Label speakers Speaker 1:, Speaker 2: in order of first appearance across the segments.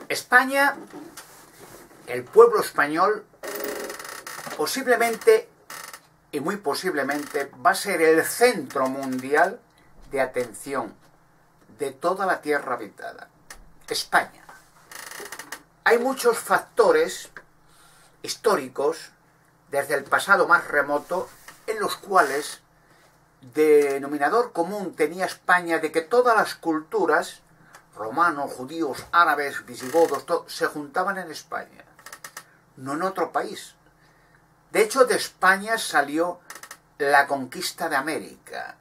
Speaker 1: España, el pueblo español, posiblemente y muy posiblemente va a ser el centro mundial de atención de toda la tierra habitada. España. Hay muchos factores históricos desde el pasado más remoto en los cuales denominador común tenía España de que todas las culturas, romanos, judíos, árabes, visigodos, se juntaban en España, no en otro país. De hecho, de España salió la conquista de América,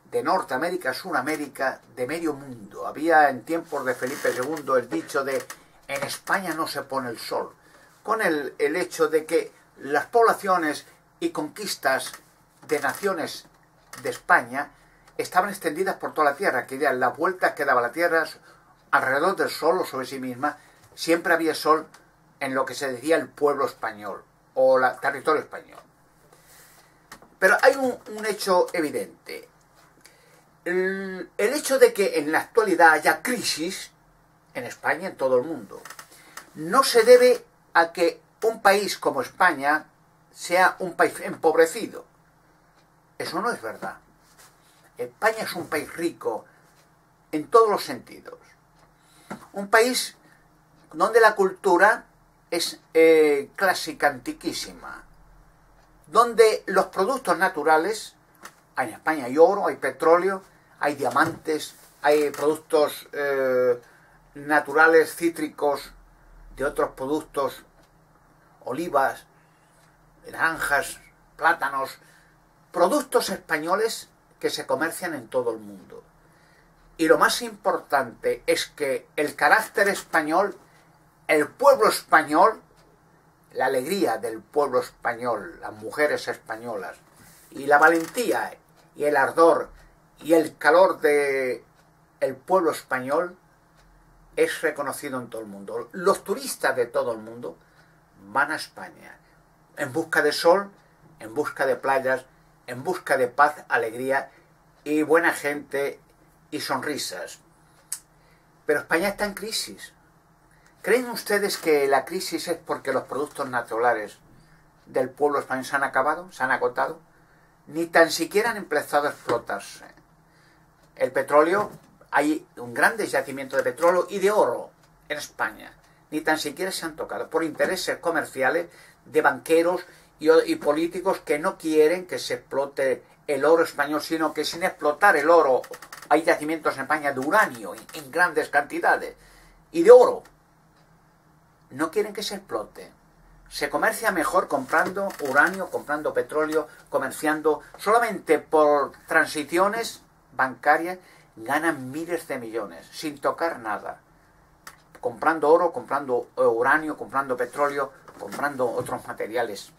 Speaker 1: de Norteamérica, Suramérica, de medio mundo. Había en tiempos de Felipe II el dicho de en España no se pone el sol, con el hecho de que las poblaciones y conquistas de naciones de España estaban extendidas por toda la tierra, que ya las vueltas que daba la tierra alrededor del sol o sobre sí misma, siempre había sol en lo que se decía el pueblo español o el territorio español. Pero hay un hecho evidente. El hecho de que en la actualidad haya crisis en España, en todo el mundo, no se debe a que un país como España sea un país empobrecido. Eso no es verdad. España es un país rico en todos los sentidos. Un país donde la cultura es clásica, antiquísima. Donde los productos naturales, en España hay oro, hay petróleo, hay diamantes, hay productos naturales, cítricos, de otros productos, olivas, naranjas, plátanos, productos españoles que se comercian en todo el mundo. Y lo más importante es que el carácter español, el pueblo español, la alegría del pueblo español, las mujeres españolas, y la valentía y el ardor y el calor del pueblo español es reconocido en todo el mundo. Los turistas de todo el mundo van a España en busca de sol, en busca de playas, en busca de paz, alegría y buena gente y sonrisas. Pero España está en crisis. ¿Creen ustedes que la crisis es porque los productos naturales del pueblo español se han acabado, se han agotado? Ni tan siquiera han empezado a explotarse. El petróleo, hay un gran yacimiento de petróleo y de oro en España. Ni tan siquiera se han tocado por intereses comerciales de banqueros y políticos que no quieren que se explote el oro español, sino que sin explotar el oro, hay yacimientos en España de uranio en grandes cantidades y de oro. No quieren que se explote. Se comercia mejor comprando uranio, comprando petróleo, comerciando. Solamente por transiciones bancarias ganan miles de millones, sin tocar nada. Comprando oro, comprando uranio, comprando petróleo, comprando otros materiales.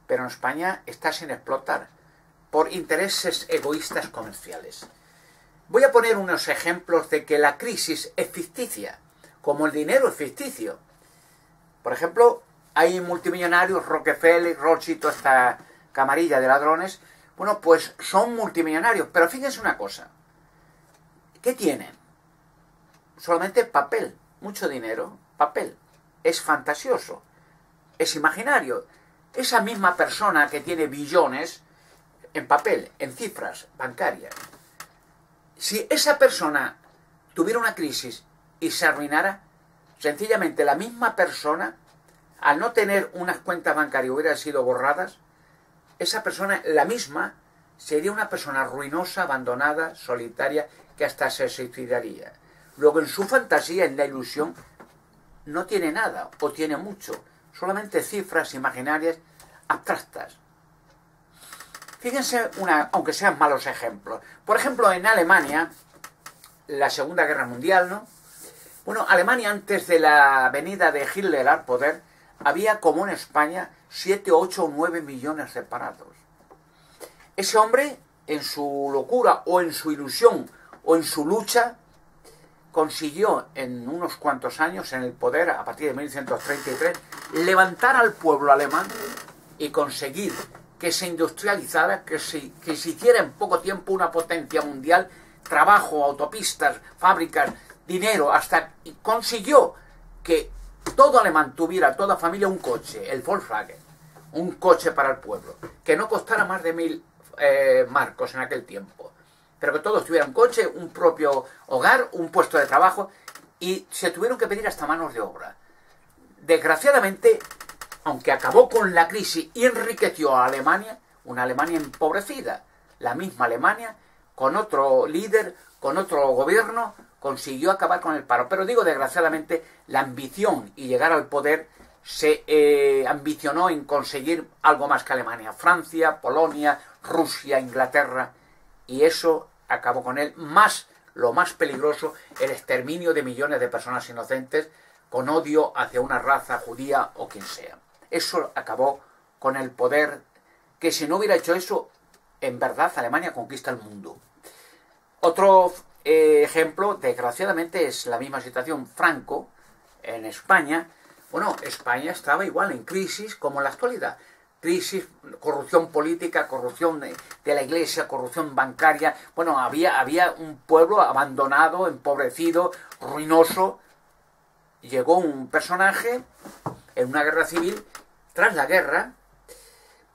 Speaker 1: Pero en España está sin explotar, por intereses egoístas comerciales. Voy a poner unos ejemplos de que la crisis es ficticia, como el dinero es ficticio. Por ejemplo, hay multimillonarios, Rockefeller, Rothschild, toda esta camarilla de ladrones. Bueno, pues son multimillonarios, pero fíjense una cosa. ¿Qué tienen? Solamente papel, mucho dinero, papel. Es fantasioso, es imaginario. Esa misma persona que tiene billones en papel, en cifras bancarias. Si esa persona tuviera una crisis y se arruinara, sencillamente la misma persona, al no tener unas cuentas bancarias hubieran sido borradas, esa persona, la misma, sería una persona ruinosa, abandonada, solitaria, que hasta se suicidaría. Luego en su fantasía, en la ilusión, no tiene nada, o tiene mucho, solamente cifras imaginarias abstractas. Fíjense, aunque sean malos ejemplos. Por ejemplo, en Alemania, la Segunda Guerra Mundial, ¿no? Bueno, Alemania antes de la venida de Hitler al poder, había como en España 7, 8 o 9 millones de parados. Ese hombre, en su locura o en su ilusión o en su lucha, consiguió en unos cuantos años en el poder, a partir de 1933, levantar al pueblo alemán y conseguir que se industrializara, que se hiciera en poco tiempo una potencia mundial, trabajo, autopistas, fábricas, dinero, hasta consiguió que todo alemán tuviera, toda familia, un coche, el Volkswagen, un coche para el pueblo, que no costara más de 1000 marcos en aquel tiempo, pero que todos tuvieran un coche, un propio hogar, un puesto de trabajo, y se tuvieron que pedir hasta manos de obra. Desgraciadamente, aunque acabó con la crisis y enriqueció a Alemania, una Alemania empobrecida, la misma Alemania, con otro líder, con otro gobierno, consiguió acabar con el paro. Pero digo, desgraciadamente, la ambición y llegar al poder se ambicionó en conseguir algo más que Alemania. Francia, Polonia, Rusia, Inglaterra, y eso acabó con él. Más, lo más peligroso, el exterminio de millones de personas inocentes con odio hacia una raza judía o quien sea. Eso acabó con el poder, que si no hubiera hecho eso, en verdad Alemania conquista el mundo. Otro ejemplo, desgraciadamente, es la misma situación. Franco, en España, bueno, España estaba igual en crisis como en la actualidad. Crisis, corrupción política, corrupción de la iglesia, corrupción bancaria. Bueno, había un pueblo abandonado, empobrecido, ruinoso. Llegó un personaje en una guerra civil. Tras la guerra,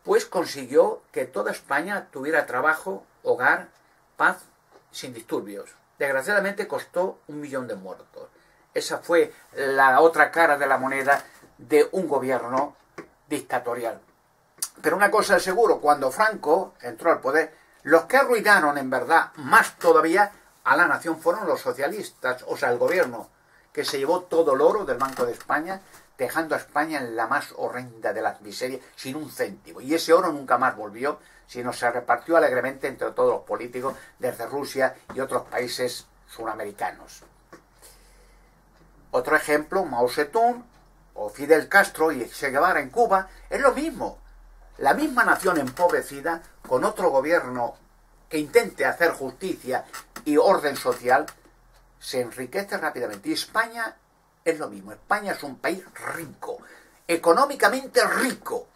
Speaker 1: pues consiguió que toda España tuviera trabajo, hogar, paz, sin disturbios. Desgraciadamente costó 1 millón de muertos. Esa fue la otra cara de la moneda de un gobierno dictatorial. Pero una cosa es seguro, cuando Franco entró al poder, los que arruinaron en verdad más todavía a la nación fueron los socialistas, o sea, el gobierno, que se llevó todo el oro del Banco de España, dejando a España en la más horrenda de las miserias, sin un céntimo. Y ese oro nunca más volvió, sino se repartió alegremente entre todos los políticos desde Rusia y otros países suramericanos. Otro ejemplo, Mao Zedong o Fidel Castro y Che Guevara en Cuba, es lo mismo. La misma nación empobrecida, con otro gobierno que intente hacer justicia y orden social, se enriquece rápidamente. Y España es lo mismo. España es un país rico, económicamente rico.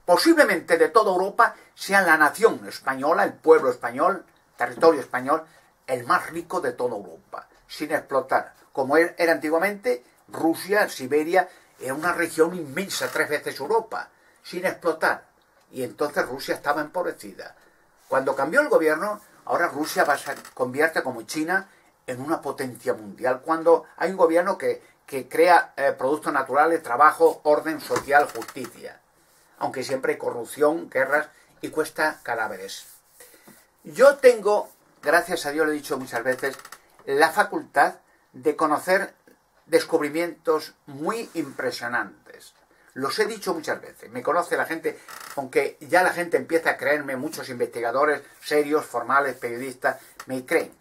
Speaker 1: Posiblemente de toda Europa sea la nación española, el pueblo español, territorio español, el más rico de toda Europa, sin explotar. Como era antiguamente, Rusia, Siberia, era una región inmensa, 3 veces Europa, sin explotar. Y entonces Rusia estaba empobrecida. Cuando cambió el gobierno, ahora Rusia se convierte como China en una potencia mundial, cuando hay un gobierno que crea productos naturales, trabajo, orden social, justicia. Aunque siempre hay corrupción, guerras y cuesta cadáveres. Yo tengo, gracias a Dios lo he dicho muchas veces, la facultad de conocer descubrimientos muy impresionantes. Los he dicho muchas veces, me conoce la gente, aunque ya la gente empieza a creerme, muchos investigadores serios, formales, periodistas, me creen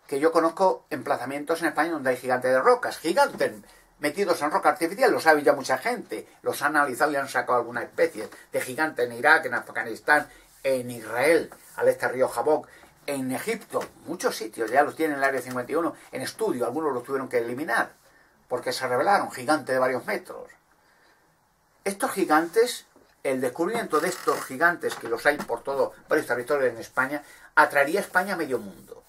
Speaker 1: que yo conozco emplazamientos en España donde hay gigantes de rocas, gigantes metidos en roca artificial, lo sabe ya mucha gente, los han analizado y han sacado alguna especie de gigantes en Irak, en Afganistán, en Israel, al este río Jabok, en Egipto, muchos sitios, ya los tienen en el Área 51, en estudio, algunos los tuvieron que eliminar, porque se revelaron gigantes de varios metros. Estos gigantes, el descubrimiento de estos gigantes, que los hay por todo, varios territorios en España, atraería a España a medio mundo.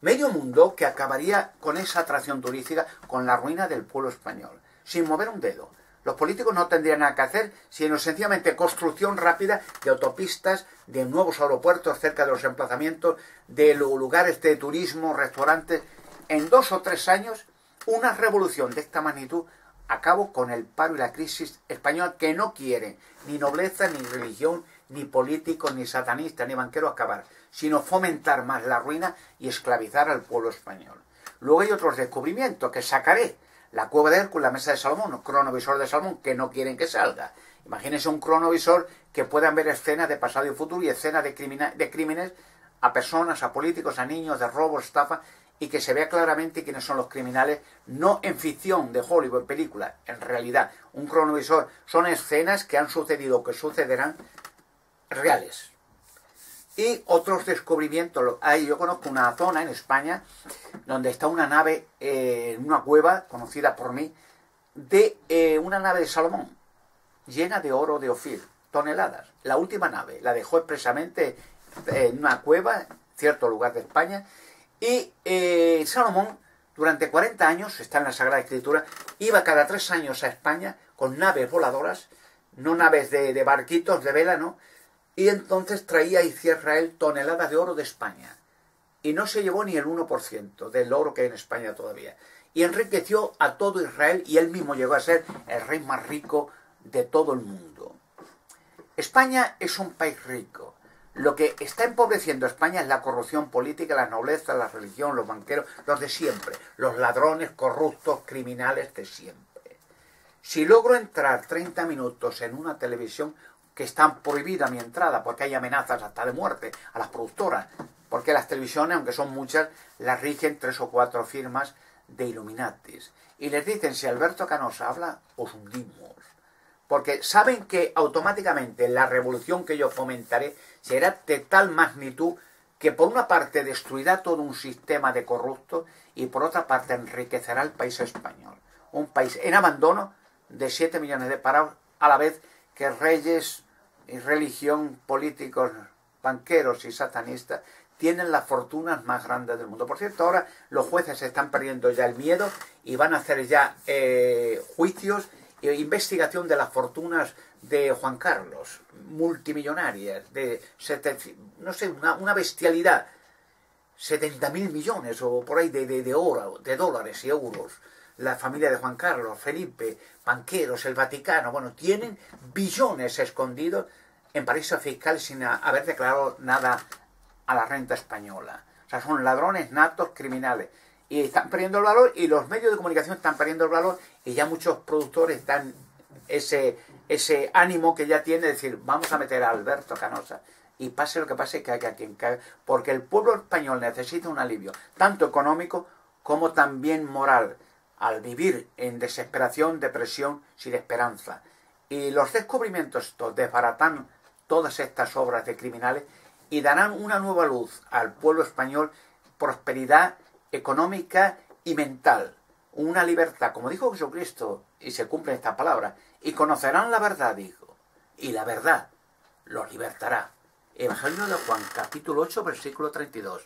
Speaker 1: Medio mundo que acabaría con esa atracción turística, con la ruina del pueblo español, sin mover un dedo. Los políticos no tendrían nada que hacer, sino sencillamente construcción rápida de autopistas, de nuevos aeropuertos cerca de los emplazamientos, de lugares de turismo, restaurantes. En 2 o 3 años, una revolución de esta magnitud acabó con el paro y la crisis española, que no quiere ni nobleza, ni religión, ni políticos, ni satanistas, ni banqueros acabar, sino fomentar más la ruina y esclavizar al pueblo español. Luego hay otros descubrimientos que sacaré. La cueva de Hércules, la mesa de Salomón, un cronovisor de Salomón, que no quieren que salga. Imagínense un cronovisor que puedan ver escenas de pasado y futuro y escenas de crímenes a personas, a políticos, a niños, de robos, estafa, y que se vea claramente quiénes son los criminales, no en ficción de Hollywood, en película, en realidad. Un cronovisor son escenas que han sucedido o que sucederán reales. Y otros descubrimientos, yo conozco una zona en España donde está una nave, en una cueva, conocida por mí, de una nave de Salomón, llena de oro de Ofir, toneladas. La última nave la dejó expresamente en una cueva, en cierto lugar de España, y Salomón durante 40 años, está en la Sagrada Escritura, iba cada 3 años a España con naves voladoras, no naves de barquitos de vela, ¿no? Y entonces traía hacia Israel toneladas de oro de España. Y no se llevó ni el 1% del oro que hay en España todavía. Y enriqueció a todo Israel y él mismo llegó a ser el rey más rico de todo el mundo. España es un país rico. Lo que está empobreciendo a España es la corrupción política, la nobleza, la religión, los banqueros, los de siempre. Los ladrones, corruptos, criminales de siempre. Si logro entrar 30 minutos en una televisión, que está prohibida mi entrada porque hay amenazas hasta de muerte a las productoras, porque las televisiones, aunque son muchas, las rigen 3 o 4 firmas de Illuminatis. Y les dicen, si Alberto Canosa habla, os hundimos. Porque saben que automáticamente la revolución que yo fomentaré será de tal magnitud que por una parte destruirá todo un sistema de corruptos y por otra parte enriquecerá el país español. Un país en abandono de 7 millones de parados, a la vez que reyes y religión, políticos, banqueros y satanistas tienen las fortunas más grandes del mundo. Por cierto, ahora los jueces están perdiendo ya el miedo y van a hacer ya juicios e investigación de las fortunas de Juan Carlos, multimillonarias, de no sé, una bestialidad, 70.000 millones o por ahí de oro, de dólares y euros. La familia de Juan Carlos, Felipe, banqueros, el Vaticano, bueno, tienen billones escondidos en paraísos fiscales sin haber declarado nada a la renta española. O sea, son ladrones natos, criminales. Y están perdiendo el valor y los medios de comunicación están perdiendo el valor y ya muchos productores dan ese ánimo que ya tiene de decir, vamos a meter a Alberto Canosa y pase lo que pase, caiga quien caiga, porque el pueblo español necesita un alivio, tanto económico como también moral, al vivir en desesperación, depresión, sin esperanza. Y los descubrimientos estos desbaratan todas estas obras de criminales y darán una nueva luz al pueblo español, prosperidad económica y mental, una libertad, como dijo Jesucristo, y se cumple esta palabra, y conocerán la verdad, dijo, y la verdad los libertará. Evangelio de Juan, capítulo 8, versículo 32.